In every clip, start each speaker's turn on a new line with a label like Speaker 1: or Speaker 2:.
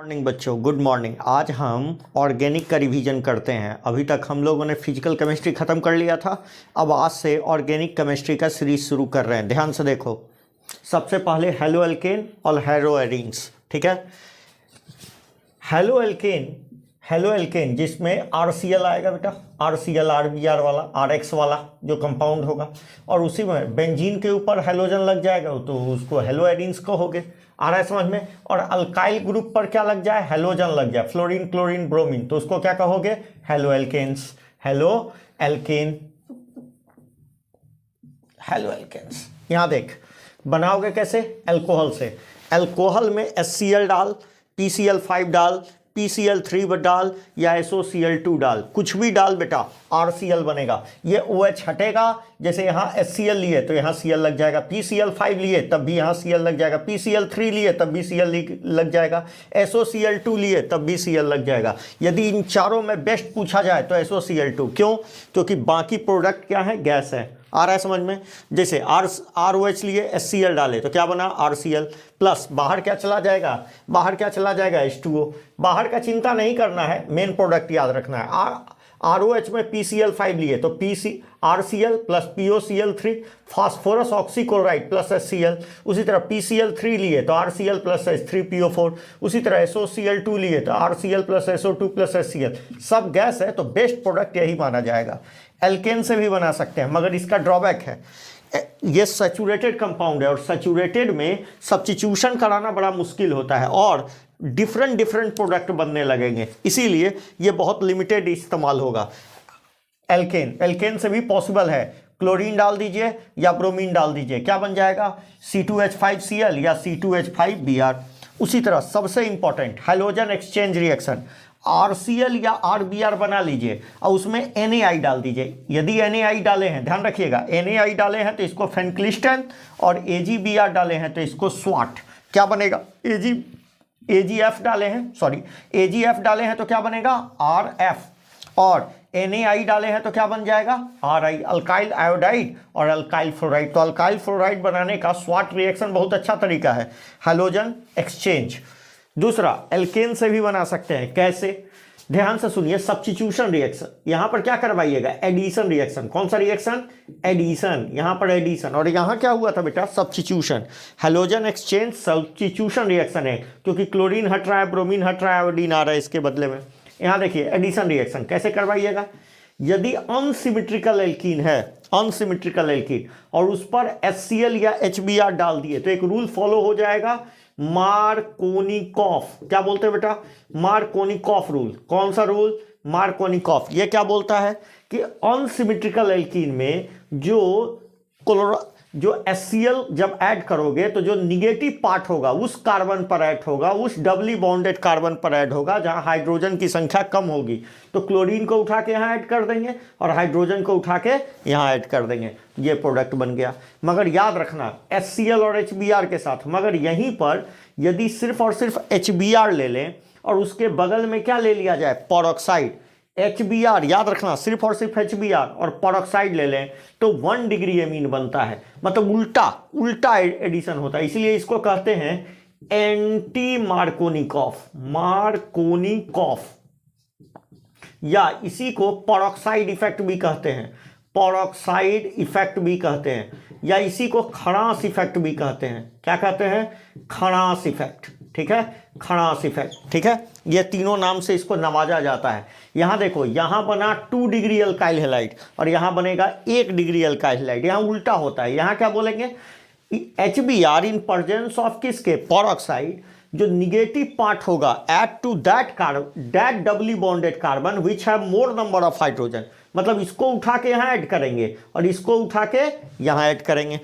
Speaker 1: Morning बच्चों, good morning. आज हम ऑर्गेनिक का रिवीजन करते हैं। अभी तक हम लोगों ने फिजिकल केमिस्ट्री ख़त्म कर लिया था। अब आज से ऑर्गेनिक केमिस्ट्री का सीरीज शुरू कर रहे हैं। ध्यान से देखो, सबसे पहले हेलो एल्केन और हेलो एरीन्स। ठीक है, हेलो एल्केन जिसमें RCl आएगा बेटा, RCl RBr वाला, RX वाला जो कंपाउंड होगा, और उसी में बेंजीन के ऊपर हेलोजन लग जाएगा तो उसको हेलो एरीन्स कहोगे। आ रहा है समझ में? और अल्काइल ग्रुप पर क्या लग जाए? हेलोजन लग जाए, फ्लोरीन क्लोरीन ब्रोमीन, तो उसको क्या कहोगे? Hello alkenes. Hello alkene, hello alkenes. यहां देख, बनाओगे कैसे? एल्कोहल से। एल्कोहल में HCl डाल, PCl5 डाल, PCl3 डाल या SOCl2 डाल, कुछ भी डाल बेटा, RCl बनेगा। ये OH हटेगा, जैसे यहाँ HCl लिए तो यहाँ Cl लग जाएगा, PCl5 लिए तब भी यहाँ Cl लग जाएगा, PCl3 लिए तब भी Cl लग जाएगा, SOCl2 लिए तब भी Cl लग जाएगा। यदि इन चारों में बेस्ट पूछा जाए तो SOCl2। क्यों? क्योंकि बाकी प्रोडक्ट क्या है? गैस है। आ रहा है समझ में? जैसे ROH लिए HCl डाले तो क्या बना? RCl प्लस बाहर क्या चला जाएगा? बाहर क्या चला जाएगा? H2O। बाहर का चिंता नहीं करना है, मेन प्रोडक्ट याद रखना है। ROH में PCl5 लिए तो RCl plus POCl3, phosphorus oxychloride plus HCl। उसी तरह PCl3 लिए तो RCl प्लस H3PO4। उसी तरह SOCl2 लिए तो RCl plus SO2 plus HCl। सब गैस है तो बेस्ट प्रोडक्ट यही माना जाएगा। एल्केन से भी बना सकते हैं, मगर इसका ड्रॉबैक है, ये सैचुरेटेड कंपाउंड है और सैचुरेटेड में सब्स्टिट्यूशन कराना बड़ा मुश्किल होता है और डिफरेंट प्रोडक्ट बनने लगेंगे, इसीलिए ये बहुत लिमिटेड इस्तेमाल होगा। एल्केन से भी पॉसिबल है, क्लोरीन डाल दीजिए या ब्रोमीन डाल दीजिए, क्या बन जाएगा? C2H5Cl या C2H5Br। उसी तरह सबसे important halogen exchange reaction, RCl या RBr बना लीजिए और उसमें NaI डाल दीजिए। यदि NaI डाले हैं, ध्यान रखिएगा, NaI डाले हैं तो इसको फेनक्लिस्टन और AgBr डाले हैं तो इसको स्वाट। क्या बनेगा? AgF डाले हैं, AgF डाले हैं तो क्या बनेगा? RF। और NaI डाले हैं तो क्या बन जाएगा? RI, अल्काइल आयोडाइड और अल्काइल फ्लोराइड। तो अल्काइल फ्लोराइड बनाने का स्वाट रिएक्शन बहुत अच्छा तरीका है, हैलोजन एक्सचेंज। दूसरा, एल्केन से भी बना सकते हैं। कैसे? ध्यान से सुनिए, सब्स्टिट्यूशन रिएक्शन। यहां पर क्या करवाइएगा? Addition reaction. कौन सा रिएक्शन? एडिशन। यहां पर एडिशन, और यहां क्या हुआ था बेटा? Substitution. Halogen exchange substitution reaction है, क्योंकि क्लोरीन हट रहा है, ब्रोमीन हट रहा है, आयोडीन आ रहा है इसके बदले में। यहां देखिए एडिशन रिएक्शन कैसे करवाइएगा। यदि अनसिमेट्रिकल एल्कीन है, अनसिमेट्रिकल एल्कीन, और उस पर HCl या HBr डाल दिए तो एक रूल फॉलो हो जाएगा, मार्कोनिकॉफ। क्या बोलते हैं बेटा? Markovnikov rule. कौन सा रूल? मार्कोनिकॉफ। ये क्या बोलता है कि अनसिमेट्रिकल एल्कीन में जो HCl जब ऐड करोगे तो जो निगेटिव पार्ट होगा उस कार्बन पर ऐड होगा, उस डबली बॉन्डेड कार्बन पर ऐड होगा जहां हाइड्रोजन की संख्या कम होगी। तो क्लोरीन को उठा के यहां ऐड कर देंगे और हाइड्रोजन को उठा के यहां ऐड कर देंगे, ये प्रोडक्ट बन गया। मगर याद रखना, HCl और HBr के साथ, मगर यहीं पर यदि सिर्फ और सिर्फ HBr ले लें और उसके बगल में क्या ले लिया जाए? पेरोक्साइड। HBr, याद रखना, सिर्फ और सिर्फ HBr और पेरोक्साइड ले लें तो 1 डिग्री एमीन बनता है, मतलब उल्टा एडिशन होता है। इसलिए इसको कहते हैं एंटी मार्कोनिकॉफ, या इसी को पेरोक्साइड इफेक्ट भी कहते हैं, पेरोक्साइड इफेक्ट भी कहते हैं, या इसी को खड़ास इफेक्ट भी कहते हैं। क्या कहते हैं? खड़ास इफेक्ट। ठीक है, खड़ास इफेक्ट। ठीक है, ये तीनों नाम से इसको नवाजा जाता है। यहां देखो, यहां बना 2 डिग्री अल्काइल हैलाइड और यहां बनेगा 1 डिग्री अल्काइल हैलाइड। यहां उल्टा होता है। यहां क्या बोलेंगे? HBr इन प्रेजेंस ऑफ किसके? पेरोक्साइड। जो निगेटिव पार्ट होगा, add to that doubly bonded carbon which have more number of hydrogen, मतलब इसको उठा के यहां ऐड करेंगे और इसको उठा के यहां ऐड करेंगे।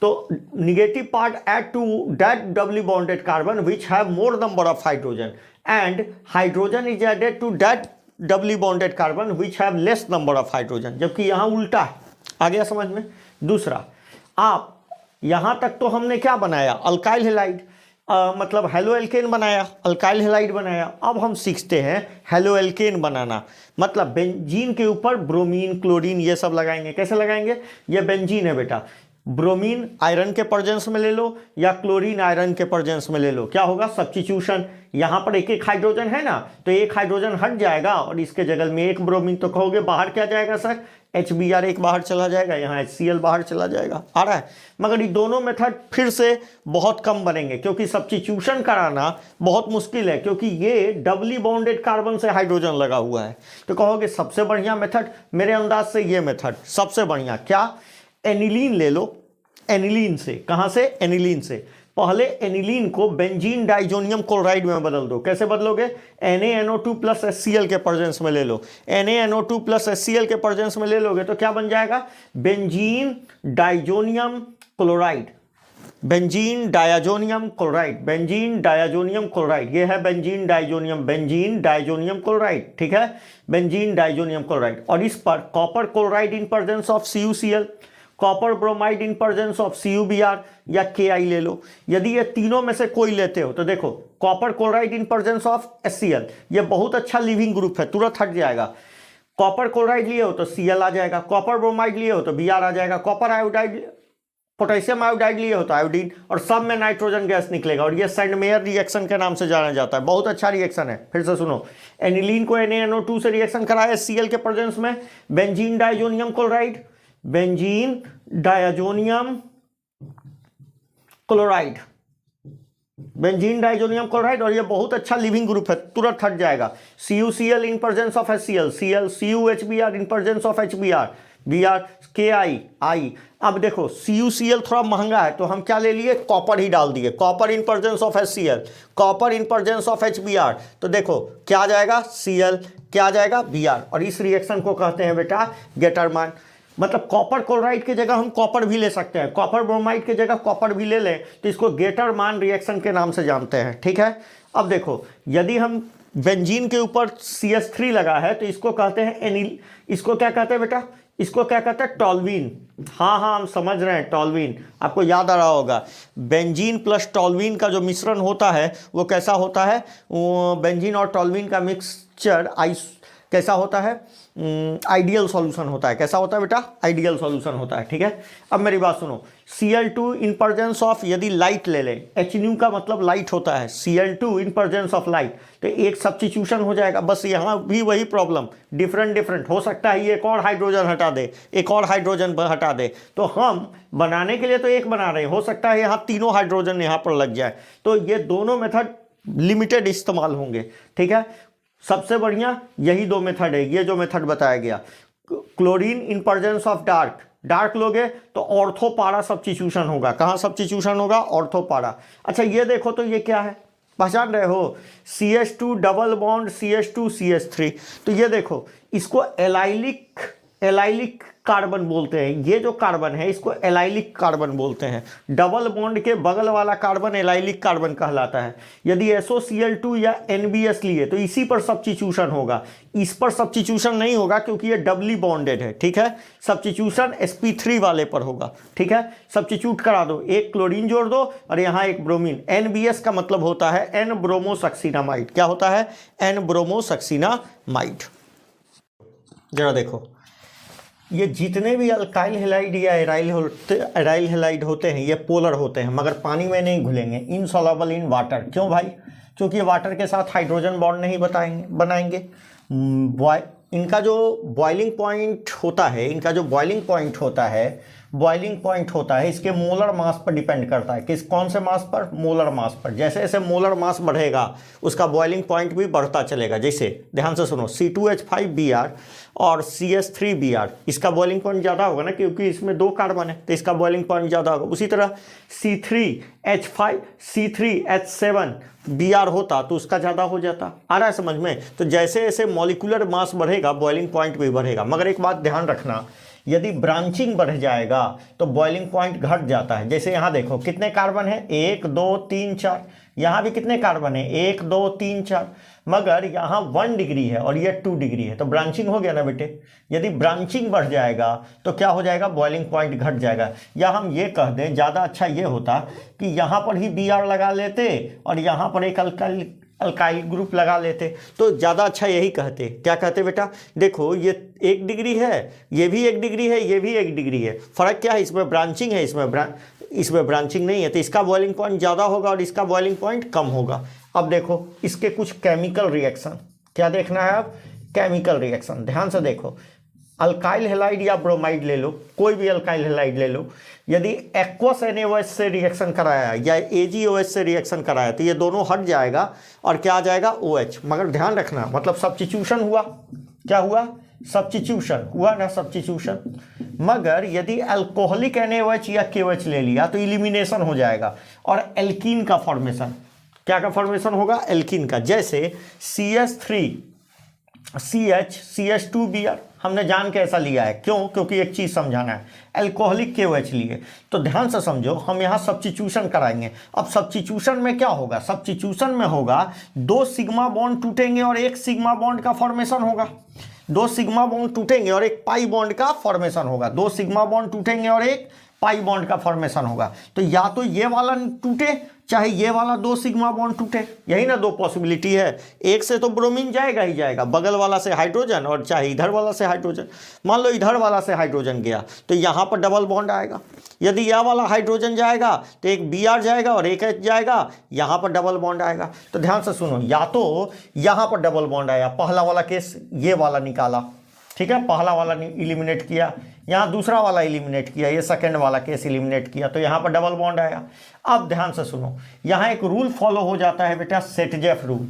Speaker 1: तो negative part add to that doubly bonded carbon which have more number of hydrogen and hydrogen is added to that doubly bonded carbon which have less number of hydrogen, जबकि यहां उल्टा है। आ गया समझ में? दूसरा, आप यहां तक तो हमने क्या बनाया? अल्काइल हैलाइड, मतलब हेलो एल्केन बनाया, अल्काइल हैलाइड बनाया। अब हम सीखते हैं हेलो एल्केन बनाना, मतलब बेंजीन के ऊपर ब्रोमीन क्लोरीन ये सब लगाएंगे। कैसे लगाएंगे? ये बेंजीन है बेटा, ब्रोमीन आयरन के प्रेजेंस में ले लो या क्लोरीन आयरन के प्रेजेंस में ले लो, क्या होगा सब्स्टिट्यूशन। यहां पर एक एक हाइड्रोजन है ना, तो एक हाइड्रोजन हट जाएगा और इसके जगह में एक ब्रोमीन, तो कहोगे बाहर क्या जाएगा सर, HBr एक बाहर चला जाएगा, यहाँ HCl बाहर चला जाएगा, आ रहा है। मगर ये दोनों मेथड फिर से बहुत कम बनेंगे क्योंकि सब्स्टिट्यूशन कराना बहुत मुश्किल है, क्योंकि ये डबली बॉन्डेड कार्बन से हाइड्रोजन लगा हुआ है। तो कहोगे सबसे बढ़िया मेथड, मेरे अंदाज से ये मेथड सबसे बढ़िया। क्या, एनिलीन ले लो, एनिलीन से, कहाँ से, एनिलीन से। पहले एनिलीन को बेंजीन डाइजोनियम क्लोराइड में बदल दो। कैसे बदलोगे, NaNO2 प्लस HCl के प्रेजेंस में ले लो। NaNO2 प्लस HCl के प्रेजेंस में ले लोगे तो क्या बन जाएगा, benzene diazonium chloride, benzene diazonium chloride, benzene diazonium chloride. ये है benzene diazonium, benzene diazonium chloride, ठीक है, बेंजीन डाइजोनियम क्लोराइड। और इस पर copper chloride in presence of CuCl, copper bromide in presence of CuBr या Ki ले लो। यदि ये तीनों में से कोई लेते हो तो देखो, copper chloride in presence of HCl, ये बहुत अच्छा लिविंग ग्रुप है, तुरंत हट जाएगा। कॉपर क्लोराइड लिए हो तो Cl आ जाएगा, कॉपर ब्रोमाइड लिए हो तो Br आ जाएगा, कॉपर आयोडाइड, पोटेशियम आयोडाइड लिए हो तो आयोडीन, और सब में नाइट्रोजन गैस निकलेगा। और ये सेंडमेयर रिएक्शन के नाम से जाना जाता है, बहुत अच्छा रिएक्शन है। फिर से सुनो, एनिलीन को NaNO2 से रिएक्शन कराया HCl के प्रेजेंस में, benzene diazonium chloride, benzene diazonium chloride, benzene diazonium chloride, और ये बहुत अच्छा लिविंग ग्रुप है, तुरंत हट जाएगा। CuCl in presence of HCl, CuHBr in presence of HBr, Br, Ki, I। अब देखो CuCl थोड़ा महंगा है तो हम क्या ले लिए, कॉपर ही डाल दिए, copper in presence of HCl, copper in presence of HBr, तो देखो क्या आ जाएगा, Cl, क्या आ जाएगा, Br। और इस रिएक्शन को कहते हैं बेटा गेटरमान। मतलब कॉपर क्लोराइड की जगह हम कॉपर भी ले सकते हैं, कॉपर ब्रोमाइड की जगह कॉपर भी ले लें, तो इसको गेटरमान रिएक्शन के नाम से जानते हैं, ठीक है। अब देखो, यदि हम बेंजीन के ऊपर CH3 लगा है तो इसको कहते हैं एनिल, इसको क्या कहते हैं बेटा, इसको क्या कहते हैं, टॉल्वीन। हाँ हाँ, हम समझ रहे हैं, टॉल्वीन, आपको याद आ रहा होगा, बेंजीन प्लस टॉल्वीन का जो मिश्रण होता है वो कैसा होता है, वो बेंजीन और टॉल्वीन का मिक्सचर कैसा होता है, आइडियल सॉल्यूशन होता है। कैसा होता है बेटा, आइडियल सॉल्यूशन होता है, ठीक है। अब मेरी बात सुनो, Cl2 इन प्रेजेंस ऑफ, यदि लाइट ले लें, HNu का मतलब लाइट होता है, Cl2 in presence of light, तो एक सब्स्टिट्यूशन हो जाएगा। बस यहाँ भी वही प्रॉब्लम, डिफरेंट डिफरेंट हो सकता है, ये एक और हाइड्रोजन हटा दे, एक और हाइड्रोजन हटा दे, तो हम बनाने के लिए तो एक बना रहे हैं, हो सकता है यहाँ तीनों हाइड्रोजन यहाँ पर लग जाए, तो ये दोनों मेथड लिमिटेड इस्तेमाल होंगे, ठीक है। सबसे बढ़िया यही दो मेथड है, ये जो मेथड बताया गया। Chlorine in presence of dark, dark लोगे तो ऑर्थोपारा सब्स्टिट्यूशन होगा। कहाँ सब्स्टिट्यूशन होगा, ऑर्थोपारा। अच्छा ये देखो तो ये क्या है, पहचान रहे हो, CH2 double bond CH2 CH3, तो ये देखो इसको एलाइलिक कार्बन बोलते हैं। ये जो कार्बन है इसको एलाइलिक कार्बन बोलते हैं। डबल बॉन्ड के बगल वाला कार्बन एलाइलिक कार्बन कहलाता है। यदि SOCl2 या NBS लिए तो इसी पर सब्स्टिट्यूशन होगा, इस पर सब्स्टिट्यूशन नहीं होगा क्योंकि ये डबली बॉन्डेड है, ठीक है। सब्स्टिट्यूशन sp3 वाले पर होगा, ठीक है। सब्स्टिट्यूट करा दो, एक क्लोरीन जोड़ दो और यहाँ एक ब्रोमीन। NBS का मतलब होता है N ब्रोमोसक्सीनामाइड। क्या होता है, N ब्रोमोसक्सीनामाइड। जरा देखो, ये जितने भी अल्काइल हेलाइड या एराइल हेलाइड होते हैं ये पोलर होते हैं, मगर पानी में नहीं घुलेंगे, इनसॉल्युबल इन वाटर। क्यों भाई, क्योंकि ये वाटर के साथ हाइड्रोजन बॉन्ड नहीं बनाएंगे। इनका जो बॉइलिंग पॉइंट होता है, बॉइलिंग पॉइंट होता है इसके मोलर मास पर डिपेंड करता है। कौन से मास पर, मोलर मास पर। जैसे जैसे मोलर मास बढ़ेगा उसका बॉइलिंग पॉइंट भी बढ़ता चलेगा। जैसे ध्यान से सुनो, C2H5Br और CH3Br, इसका बॉइलिंग पॉइंट ज़्यादा होगा ना, क्योंकि इसमें दो कार्बन है तो इसका बॉइलिंग पॉइंट ज़्यादा होगा। उसी तरह C3H5C3H7Br होता तो उसका ज़्यादा हो जाता। आ रहा है समझ में। तो जैसे जैसे मॉलिक्यूलर मास बढ़ेगा बॉइलिंग पॉइंट भी बढ़ेगा। मगर एक बात ध्यान रखना, यदि ब्रांचिंग बढ़ जाएगा तो बॉइलिंग पॉइंट घट जाता है। जैसे यहाँ देखो कितने कार्बन है, 1 2 3 4, यहाँ भी कितने कार्बन है, 1 2 3 4, मगर यहाँ 1 डिग्री है और ये 2 डिग्री है, तो ब्रांचिंग हो गया ना बेटे। यदि ब्रांचिंग बढ़ जाएगा तो क्या हो जाएगा, बॉइलिंग पॉइंट घट जाएगा। या हम ये कह दें, ज़्यादा अच्छा ये होता कि यहाँ पर ही Br लगा लेते और यहाँ पर एक अल्काइल ग्रुप लगा लेते, तो ज़्यादा अच्छा यही कहते। क्या कहते बेटा, देखो ये 1 डिग्री है, ये भी 1 डिग्री है, ये भी 1 डिग्री है, फ़र्क क्या है, इसमें ब्रांचिंग है, इसमें ब्रांचिंग नहीं है, तो इसका बॉइलिंग पॉइंट ज़्यादा होगा और इसका बॉइलिंग पॉइंट कम होगा। अब देखो इसके कुछ केमिकल रिएक्शन, क्या देखना है अब, केमिकल रिएक्शन। ध्यान से देखो, अल्काइल हेलाइड या ब्रोमाइड ले लो, कोई भी अल्काइल हेलाइड ले लो, यदि एक्वस NaOH से रिएक्शन कराया या AgOH से रिएक्शन कराया तो ये दोनों हट जाएगा और क्या आ जाएगा, OH। मगर ध्यान रखना, मतलब सब्स्टिट्यूशन हुआ, क्या हुआ, सब्स्टिट्यूशन हुआ ना, सब्स्टिट्यूशन। मगर यदि अल्कोहलिक NaOH या KOH ले लिया तो इलिमिनेशन हो जाएगा और एल्कीन का फॉर्मेशन, क्या का फॉर्मेशन होगा, एल्कीन का। जैसे CH3CH2Br हमने जान के ऐसा लिया है, क्यों, क्योंकि एक चीज़ समझाना है, अल्कोहलिक KOH लिए, तो ध्यान से समझो, हम यहाँ सब्स्टिट्यूशन कराएंगे। अब सब्स्टिट्यूशन में क्या होगा, सब्स्टिट्यूशन में होगा 2 सिग्मा बॉन्ड टूटेंगे और 1 सिग्मा बॉन्ड का फॉर्मेशन होगा, 2 सिग्मा बॉन्ड टूटेंगे और 1 पाई बॉन्ड का फॉर्मेशन होगा, 2 सिग्मा बॉन्ड टूटेंगे और 1 पाई बॉन्ड का फॉर्मेशन होगा। तो या तो ये वाला टूटे चाहे ये वाला 2 सिग्मा बॉन्ड टूटे, यही ना 2 पॉसिबिलिटी है। एक से तो ब्रोमीन जाएगा ही जाएगा, बगल वाला से हाइड्रोजन, और चाहे इधर वाला से हाइड्रोजन। मान लो इधर वाला से हाइड्रोजन गया तो यहाँ पर डबल बॉन्ड आएगा, यदि यह वाला हाइड्रोजन जाएगा तो एक Br जाएगा और एक H जाएगा, यहाँ पर डबल बॉन्ड आएगा। तो ध्यान से सुनो, या तो यहाँ पर डबल बॉन्ड आया, पहला वाला केस ये वाला निकाला, ठीक है, पहला वाला इलिमिनेट किया, यहाँ दूसरा वाला इलिमिनेट किया, ये सेकंड वाला केस इलिमिनेट किया, तो यहाँ पर डबल बॉन्ड आया। अब ध्यान से सुनो, यहाँ एक रूल फॉलो हो जाता है बेटा, सेटजेफ रूल।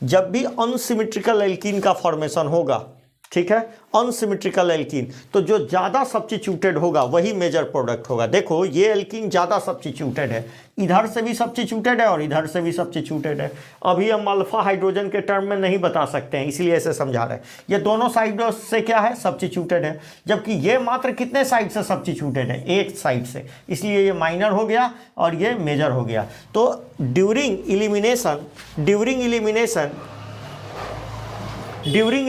Speaker 1: जब भी अनसिमेट्रिकल एल्कीन का फॉर्मेशन होगा, ठीक है, अनसिमेट्रिकल एल्कीन, तो जो ज़्यादा सब्स्टिट्यूटेड होगा वही मेजर प्रोडक्ट होगा। देखो ये एल्कीन ज़्यादा सब्स्टिट्यूटेड है, इधर से भी सब्स्टिट्यूटेड है और इधर से भी सब्स्टिट्यूटेड है। अभी हम अल्फा हाइड्रोजन के टर्म में नहीं बता सकते हैं, इसलिए ऐसे समझा रहे हैं। ये दोनों साइडों से क्या है, सब्स्टिट्यूटेड है, जबकि ये मात्र कितने साइड से सब्स्टिट्यूटेड है, एक साइड से, इसलिए ये माइनर हो गया और ये मेजर हो गया। तो during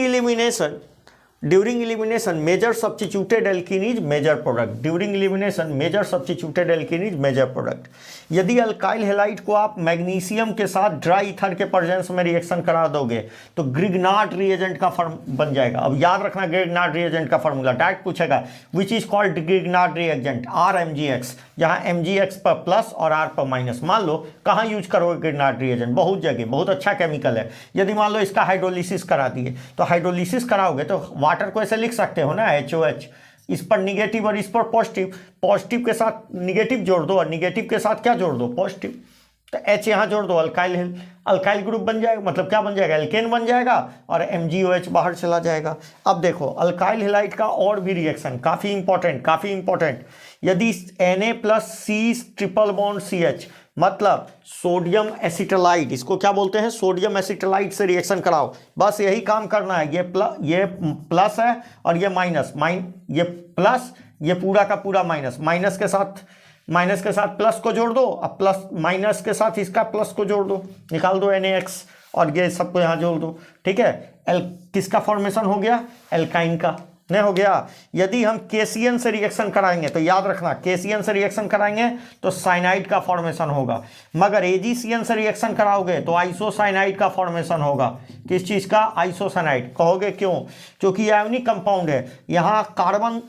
Speaker 1: elimination major substituted alkene is major product. During elimination major substituted alkene is major product. यदि अल्काइल हैलाइड को आप मैग्नीशियम के साथ ड्राई ईथर के प्रेजेंस में रिएक्शन करा दोगे तो ग्रिग्नार्ड रिएजेंट का फॉर्म बन जाएगा। अब याद रखना ग्रिग्नार्ड रिएजेंट का फॉर्मूला, डायरेक्ट पूछेगा which is called Grignard reagent, RMgX, जहाँ MgX पर प्लस और R पर माइनस। मान लो कहाँ यूज करोगे ग्रिग्नार्ड रिएजेंट, बहुत जगह, बहुत अच्छा केमिकल है। यदि मान लो इसका हाइड्रोलिसिस करा दिए तो हाइड्रोलिसिस कराओगे तो वाटर को ऐसे लिख सकते हो ना, HOH, इस पर निगेटिव और इस पर पॉजिटिव, पॉजिटिव के साथ निगेटिव जोड़ दो और निगेटिव के साथ क्या जोड़ दो, पॉजिटिव, तो H यहाँ जोड़ दो, अल्काइल ग्रुप बन जाएगा, मतलब क्या बन जाएगा, एल्केन बन जाएगा और MgOH बाहर चला जाएगा। अब देखो अल्काइल हैलाइड का और भी रिएक्शन काफ़ी इंपॉर्टेंट, यदि Na+C ट्रिपल बॉन्ड CH, मतलब सोडियम एसिटलाइड, इसको क्या बोलते हैं, सोडियम एसिटलाइड से रिएक्शन कराओ, बस यही काम करना है। ये प्लस है और ये माइनस, ये प्लस, ये पूरा का पूरा माइनस, माइनस के साथ प्लस को जोड़ दो, अब प्लस माइनस के साथ इसका प्लस को जोड़ दो, निकाल दो NaX और ये सबको यहाँ जोड़ दो, ठीक है। किसका फॉर्मेशन हो गया, एल्काइन का, नहीं हो गया। यदि हम KCN से रिएक्शन कराएंगे तो याद रखना, KCN से रिएक्शन कराएंगे तो साइनाइड का फॉर्मेशन होगा, मगर AgCN से रिएक्शन कराओगे तो आइसोसाइनाइड का फॉर्मेशन होगा। किस चीज़ का, आइसोसाइनाइड। कहोगे क्यों, क्योंकि आयोनिक कंपाउंड है, यहाँ कार्बन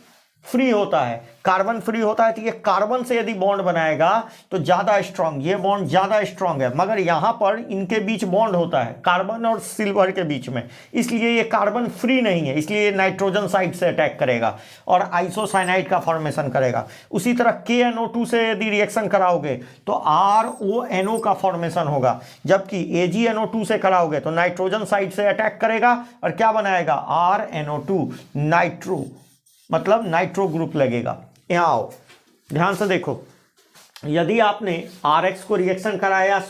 Speaker 1: फ्री होता है, तो ये कार्बन से यदि बॉन्ड बनाएगा तो ज़्यादा स्ट्रांग, ये बॉन्ड ज़्यादा स्ट्रांग है, मगर यहाँ पर इनके बीच बॉन्ड होता है कार्बन और सिल्वर के बीच में, इसलिए ये कार्बन फ्री नहीं है, इसलिए ये नाइट्रोजन साइड से अटैक करेगा और आइसोसाइनाइड का फॉर्मेशन करेगा। उसी तरह KNO2 से यदि रिएक्शन कराओगे तो RONO का फॉर्मेशन होगा, जबकि AgNO2 से कराओगे तो नाइट्रोजन साइड से अटैक करेगा और क्या बनाएगा, RNO2, नाइट्रो, मतलब नाइट्रो ग्रुप लगेगा। यहाँ आओ, ध्यान से देखो, यदि आपने RX को रिएक्शन कराया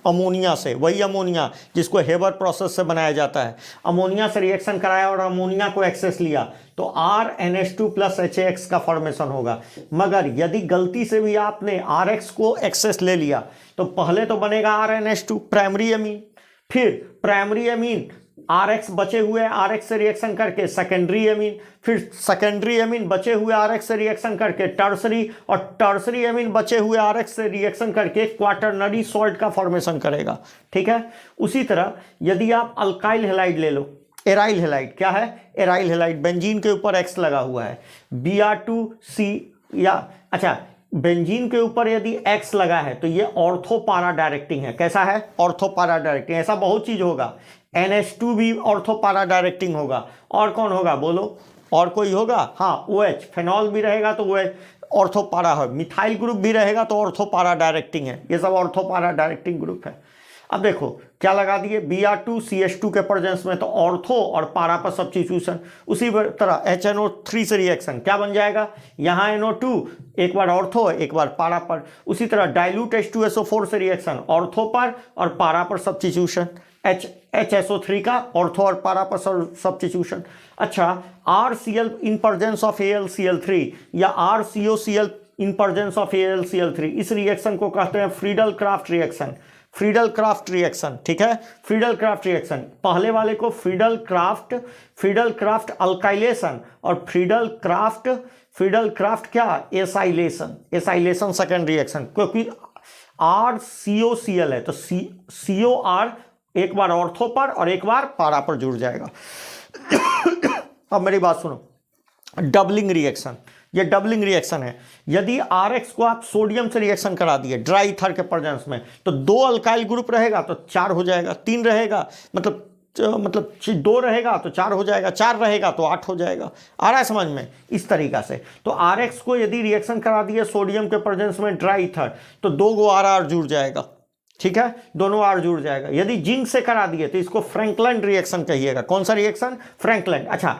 Speaker 1: अमोनिया से, वही अमोनिया जिसको हेबर प्रोसेस से बनाया जाता है, अमोनिया से रिएक्शन कराया और अमोनिया को एक्सेस लिया तो RNH2+HAX का फॉर्मेशन होगा। मगर यदि गलती से भी आपने RX को एक्सेस ले लिया तो पहले तो बनेगा RNH2 प्राइमरी एमीन, फिर प्राइमरी एमीन RX बचे हुए RX से रिएक्शन करके सेकेंडरी एमीन, फिर सेकेंडरी एमीन बचे हुए RX से रिएक्शन करके टर्सरी, और टर्सरी एमीन बचे हुए RX से रिएक्शन करके क्वाटरनरी सॉल्ट का फॉर्मेशन करेगा। ठीक है। उसी तरह यदि आप अल्काइल हैलाइड ले लो, एराइल हैलाइड, क्या है एराइल हैलाइड, बेंजीन के ऊपर X लगा हुआ है, Br2C, या अच्छा बेंजीन के ऊपर यदि X लगा है तो ये ऑर्थो पारा डायरेक्टिंग है। कैसा है? ऑर्थो पारा डायरेक्टिंग। ऐसा बहुत चीज होगा, NH2 भी ऑर्थो पारा डायरेक्टिंग होगा। और कौन होगा बोलो? और कोई होगा? हाँ, OH, फेनॉल भी रहेगा तो OH ऑर्थो पारा है, मिथाइल ग्रुप भी रहेगा तो ऑर्थो पारा डायरेक्टिंग है। ये सब ऑर्थो पारा डायरेक्टिंग ग्रुप है। अब देखो क्या लगा दिए, Br2CH2 के प्रेजेंस में तो ऑर्थो और पारा पर सब्स्टिट्यूशन। उसी तरह HNO3 से रिएक्शन क्या बन जाएगा, यहाँ NO2 एक बार ऑर्थो एक बार पारा पर। उसी तरह डाइल्यूट H2SO4 से रिएक्शन ऑर्थो पर और पारा पर सब्स्टिट्यूशन, HSO3 का ऑर्थो और पारा पर सब्स्टिट्यूशन। अच्छा, RCl in presence of AlCl3 या RCOCl in presence of AlCl3, इस रिएक्शन को कहते हैं Friedel craft reaction. Friedel craft reaction, ठीक है, फ्रीडल क्राफ्ट रिएक्शन। पहले वाले को फ्रीडल क्राफ्ट अल्काइलेशन, और फ्रीडल क्राफ्ट क्या, एसाइलेशन सेकेंड रिएक्शन, क्योंकि RCOCl है तो COR एक बार ऑर्थो पर और एक बार पारा पर जुड़ जाएगा। अब मेरी बात सुनो, डबलिंग रिएक्शन, ये डबलिंग रिएक्शन है। यदि RX को आप सोडियम से रिएक्शन करा दिए ड्राई ईथर के प्रेजेंस में तो 2 अल्काइल ग्रुप रहेगा तो 4 हो जाएगा, 3 रहेगा मतलब 2 रहेगा तो 4 हो जाएगा, 4 रहेगा तो 8 हो जाएगा। आ रहा है समझ में? इस तरीका से तो RX को यदि रिएक्शन करा दिए सोडियम के प्रेजेंस में ड्राई ईथर तो 2 गो RR जुड़ जाएगा। ठीक है, दोनों R जुड़ जाएगा। यदि जिंक से करा दिए तो इसको फ्रैंकलिन रिएक्शन कहिएगा। कौन सा रिएक्शन? फ्रैंकलिन। अच्छा,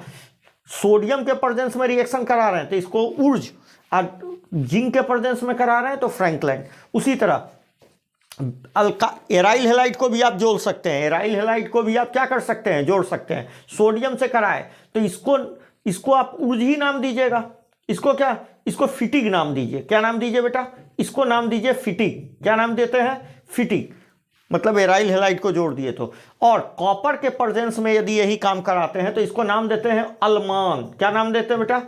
Speaker 1: सोडियम के प्रेजेंस में रिएक्शन करा रहे हैं तो इसको उर्ज, और जिंक के प्रेजेंस में करा रहे हैं तो फ्रैंकलिन। उसी तरह एराइल हैलाइड को भी आप जोड़ सकते हैं, एराइल हैलाइड को भी आप क्या कर सकते हैं, जोड़ सकते हैं। सोडियम से कराए तो इसको आप उर्ज ही नाम दीजिएगा। इसको क्या, इसको फिटिग नाम दीजिए। क्या नाम दीजिए बेटा? इसको नाम दीजिए फिटिग। क्या नाम देते हैं? फिटिग, मतलब एराइल हैलाइड को जोड़ दिए तो। और कॉपर के प्रेजेंस में यदि यही काम कराते हैं तो इसको नाम देते हैं अल्मान। क्या नाम देते हैं बेटा?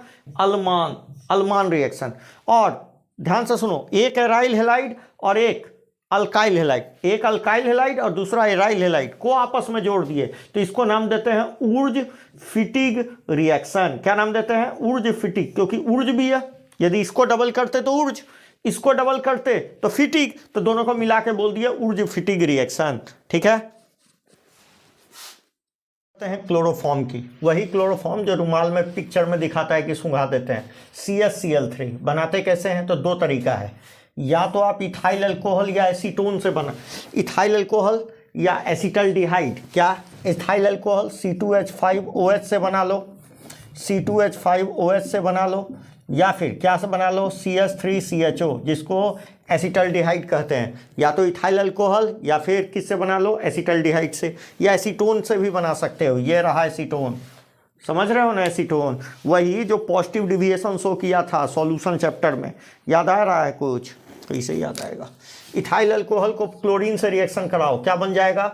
Speaker 1: अल्मान रिएक्शन। और ध्यान से सुनो, एक एराइल हैलाइड और एक अल्काइल हैलाइड, एक अल्काइल हैलाइड और दूसरा एराइल हैलाइड को आपस में जोड़ दिए तो इसको नाम देते हैं उर्ज फिटिग रिएक्शन। क्या नाम देते हैं? उर्ज फिटिग, क्योंकि उर्ज भी है। यदि इसको डबल करते तो उर्ज, इसको डबल करते तो फिटिग, तो दोनों को मिला के बोल दिया उर्ज फिटिग रिएक्शन। ठीक है। हैं क्लोरोफॉर्म की, वही क्लोरोफॉर्म जो रुमाल में पिक्चर में दिखाता है कि सुंघा देते हैं। CHCl3 बनाते कैसे हैं? तो 2 तरीका है, या तो आप इथाइल अल्कोहल या एसीटोन से बना, इथाइल अल्कोहल या एसिटल्डिहाइड। क्या? इथाइल अल्कोहल C2H5OH से बना लो, C2H5OH से बना लो, या फिर क्या से बना लो, CH3CHO, जिसको एसिटल्डिहाइड कहते हैं। या तो इथाइल अल्कोहल या फिर किससे बना लो, एसिटल्डिहाइड से, या एसीटोन से भी बना सकते हो। ये रहा एसीटोन, समझ रहे हो ना? एसीटोन वही जो पॉजिटिव डिविएशन शो किया था सॉल्यूशन चैप्टर में, याद आ रहा है कुछ? तो इसे याद आएगा। इथाइल अल्कोहल को क्लोरीन से रिएक्शन कराओ, क्या बन जाएगा?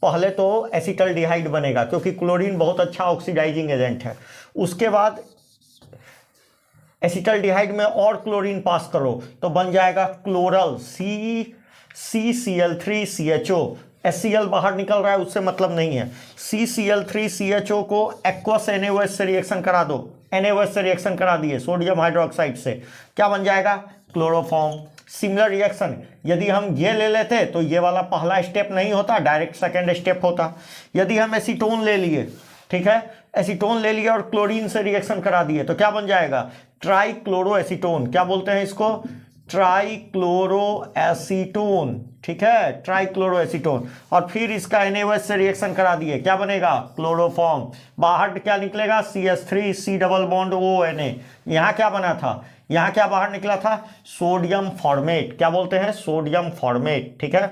Speaker 1: पहले तो एसिटल्डिहाइड बनेगा, क्योंकि क्लोरीन बहुत अच्छा ऑक्सीडाइजिंग एजेंट है। उसके बाद एसिटल्डिहाइड में और क्लोरीन पास करो तो बन जाएगा क्लोरल, CCl3CHO। HCl बाहर निकल रहा है, उससे मतलब नहीं है। CCl3CHO को एक्वस NaOH से रिएक्शन करा दो, NaOH से रिएक्शन करा दिए सोडियम हाइड्रोक्साइड से, क्या बन जाएगा? क्लोरोफॉर्म। सिमिलर रिएक्शन यदि हम ये ले लेते तो ये वाला पहला स्टेप नहीं होता, डायरेक्ट सेकेंड स्टेप होता। यदि हम एसीटोन ले लिए, ठीक है, एसीटोन ले लिया और क्लोरीन से रिएक्शन करा दिए तो क्या बन जाएगा? Trichloro acetone. क्या बोलते हैं इसको? Trichloro acetone. ठीक है, ट्राइक्लोरो एसीटोन। और फिर इसका NaOH से रिएक्शन करा दिए, क्या बनेगा? क्लोरोफॉर्म। बाहर क्या निकलेगा? CH3C double bond ONA। यहाँ क्या बना था? यहाँ क्या बाहर निकला था? Sodium format. क्या बोलते हैं? Sodium format. ठीक है,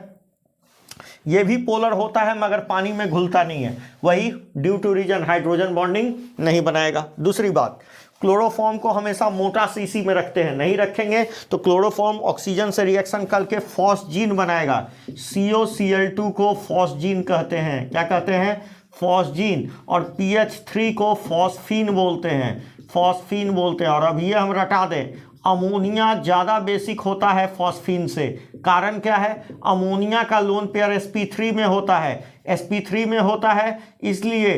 Speaker 1: ये भी पोलर होता है मगर पानी में घुलता नहीं है, वही due to reason hydrogen bonding नहीं बनाएगा। दूसरी बात, क्लोरोफॉर्म को हमेशा मोटा सीसी में रखते हैं, नहीं रखेंगे तो क्लोरोफॉर्म ऑक्सीजन से रिएक्शन करके फॉस्जीन बनाएगा। COCl2 को फॉस्जीन कहते हैं। क्या कहते हैं? फॉस्जीन, और PH3 को फॉस्फीन बोलते हैं, फॉस्फीन बोलते हैं। और अब ये हम रटा दें, अमोनिया ज़्यादा बेसिक होता है फॉस्फीन से। कारण क्या है? अमोनिया का लोन पेयर sp3 में होता है, sp3 में होता है, इसलिए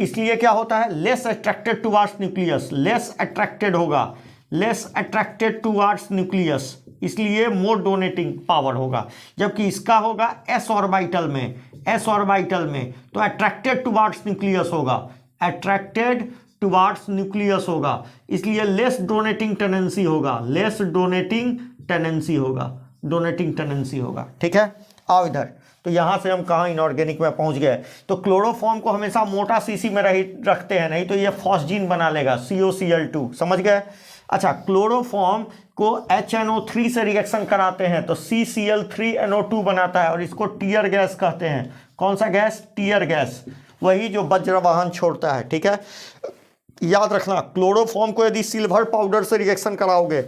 Speaker 1: इसलिए क्या होता है? Less attracted towards nucleus, less attracted होगा, लेस अट्रैक्टेड टुवार्ड्स न्यूक्लियस, इसलिए मोर डोनेटिंग पावर होगा। जबकि इसका होगा s ऑर्बिटल में, s ऑर्बिटल में, तो अट्रैक्टेड टुवार्ड्स न्यूक्लियस होगा, अट्रैक्टेड टुवार्ड्स न्यूक्लियस होगा, इसलिए लेस डोनेटिंग टेंडेंसी होगा, लेस डोनेटिंग टेंडेंसी होगा, डोनेटिंग टेंडेंसी होगा। ठीक है, आओ इधर। तो यहां से हम कहाँ इनऑर्गेनिक में पहुंच गए? तो क्लोरोफॉर्म को हमेशा मोटा सीसी में रखते हैं, नहीं तो ये फॉस्जीन बना लेगा, COCl2, समझ गए? अच्छा, क्लोरोफॉर्म को HNO3 से रिएक्शन कराते हैं तो CCl3NO2 बनाता है, और इसको टीयर गैस कहते हैं। कौन सा गैस? टीयर गैस, वही जो वज्रवाहन छोड़ता है। ठीक है, याद रखना, क्लोरोफॉर्म को यदि सिल्वर पाउडर से रिएक्शन कराओगे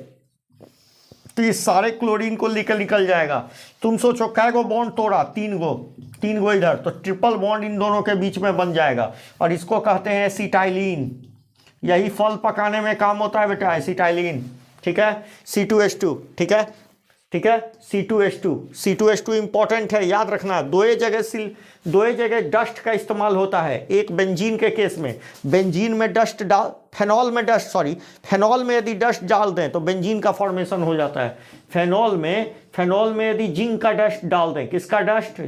Speaker 1: तो ये सारे क्लोरीन को निकल जाएगा। तुम सोचो कै गो बॉन्ड तोड़ा? 3 गो इधर, तो ट्रिपल बॉन्ड इन दोनों के बीच में बन जाएगा, और इसको कहते हैं एसिटाइलिन। यही फल पकाने में काम होता है बेटा, एसिटाइलिन। ठीक है, C2H2, ठीक है, ठीक है, C2H2 इंपॉर्टेंट है, याद रखना। दो जगह डस्ट का इस्तेमाल होता है। एक बेंजीन के केस में, बेंजीन में डस्ट डाल, फेनॉल में यदि डस्ट डाल दें तो बेंजीन का फॉर्मेशन हो जाता है। फेनॉल में यदि जिंक का डस्ट डाल दें, किसका डस्ट?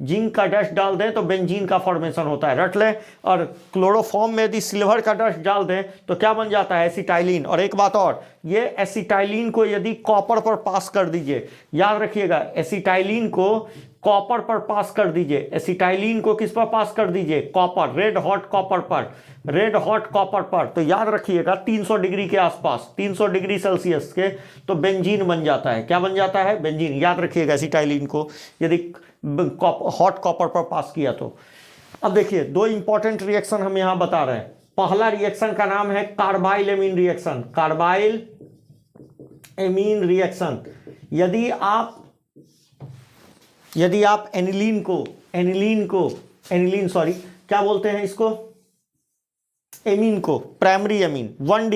Speaker 1: जिंक का डस्ट डाल दें तो बेंजीन का फॉर्मेशन होता है, रट लें। और क्लोरोफॉर्म में यदि सिल्वर का डस्ट डाल दें तो क्या बन जाता है? एसिटाइलिन। और एक बात और, ये एसिटाइलिन को यदि कॉपर पर पास कर दीजिए, याद रखिएगा, एसिटाइलिन को कॉपर पर पास कर दीजिए। एसिटाइलिन को किस पर पास कर दीजिए? कॉपर, रेड हॉट कॉपर पर। तो याद रखिएगा 300 डिग्री के आसपास, 300 डिग्री सेल्सियस के, तो बेंजीन बन जाता है। क्या बन जाता है? बेंजीन। याद रखिएगा एसिटाइलिन को यदि हॉट कॉपर पर पास किया तो। अब देखिए, 2 इंपॉर्टेंट रिएक्शन हम यहां बता रहे हैं। पहला रिएक्शन का नाम है carbyl amine reaction, carbyl amine reaction. यदि आप एनिलीन क्या बोलते हैं इसको? एमीन को, प्राइमरी एमीन, 1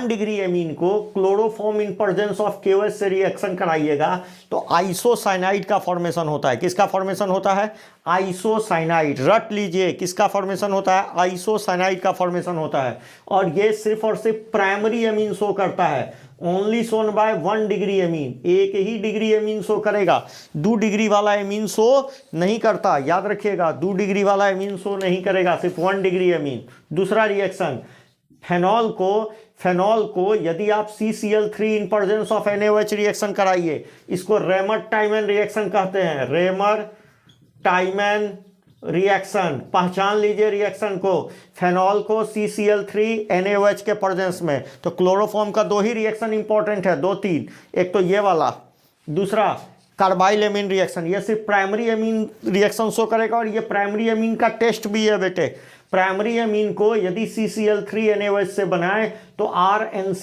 Speaker 1: डिग्री एमीन को chloroform in presence of KOH से रिएक्शन कराइएगा तो आइसोसाइनाइड का फॉर्मेशन होता है। किसका फॉर्मेशन होता है? आइसोसाइनाइड। रट लीजिए, किसका फॉर्मेशन होता है? आइसोसाइनाइड का फॉर्मेशन होता है। और ये सिर्फ और सिर्फ प्राइमरी एमीन शो करता है, only shown by 1 degree amine. एक ही डिग्री एमीन शो करेगा, 2 डिग्री वाला एमीन शो नहीं करता। याद रखिएगा, 2 डिग्री वाला एमीन शो नहीं करेगा, सिर्फ 1 डिग्री एमीन। दूसरा रिएक्शन, फेनॉल को यदि आप CCl3 in presence of NaOH reaction कराइए, इसको रेमर-टाइमन रिएक्शन कहते हैं, रेमर-टाइमन रिएक्शन। पहचान लीजिए रिएक्शन को, फेनॉल को CCl3 NaOH के प्रेजेंस में। तो क्लोरोफॉर्म का 2 ही रिएक्शन इंपॉर्टेंट है, 2-3। एक तो ये वाला, दूसरा कार्बाइल एमीन रिएक्शन। ये सिर्फ प्राइमरी एमीन रिएक्शन शो करेगा, और ये प्राइमरी एमीन का टेस्ट भी है बेटे। प्राइमरी एमीन को यदि CCl3 NaOH से बनाए तो RNC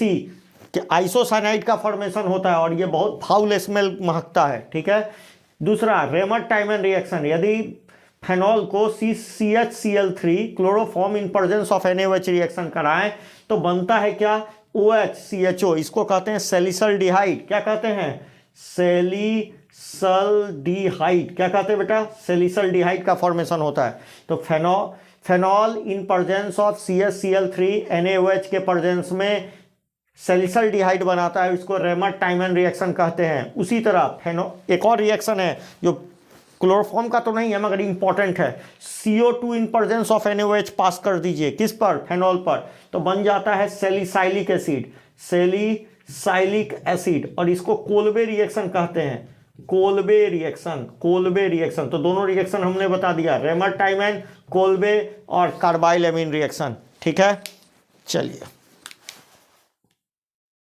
Speaker 1: के आइसोसाइनाइड का फॉर्मेशन होता है, और ये बहुत फाउल स्मेल महकता है। ठीक है। दूसरा रेमर-टाइमन रिएक्शन, यदि फेनॉल को CHCl3 chloroform in presence of NaOH reaction कराएं तो बनता है क्या? OH-CHO। इसको कहते हैं सैलिसल्डिहाइड। क्या कहते हैं? सैलिसल्डिहाइड। क्या कहते हैं बेटा? सैलिसल्डिहाइड का फॉर्मेशन होता है। तो phenol in presence of CHCl3 NaOH के प्रेजेंस में सैलिसल्डिहाइड बनाता है, इसको रेमर-टाइमन रिएक्शन कहते हैं। उसी तरह एक और रिएक्शन है जो क्लोरोफॉर्म का तो नहीं है मगर इंपॉर्टेंट है, CO2 in presence of NaOH पास कर दीजिए, किस पर? फेनॉल पर, तो बन जाता है सैलिसाइलिक एसिड, सैलिसाइलिक एसिड। और इसको कोल्बे रिएक्शन कहते हैं, कोल्बे रिएक्शन। तो दोनों रिएक्शन हमने बता दिया, रेमर-टाइमन, कोल्बे और कार्बाइल एमीन रिएक्शन। ठीक है, चलिए।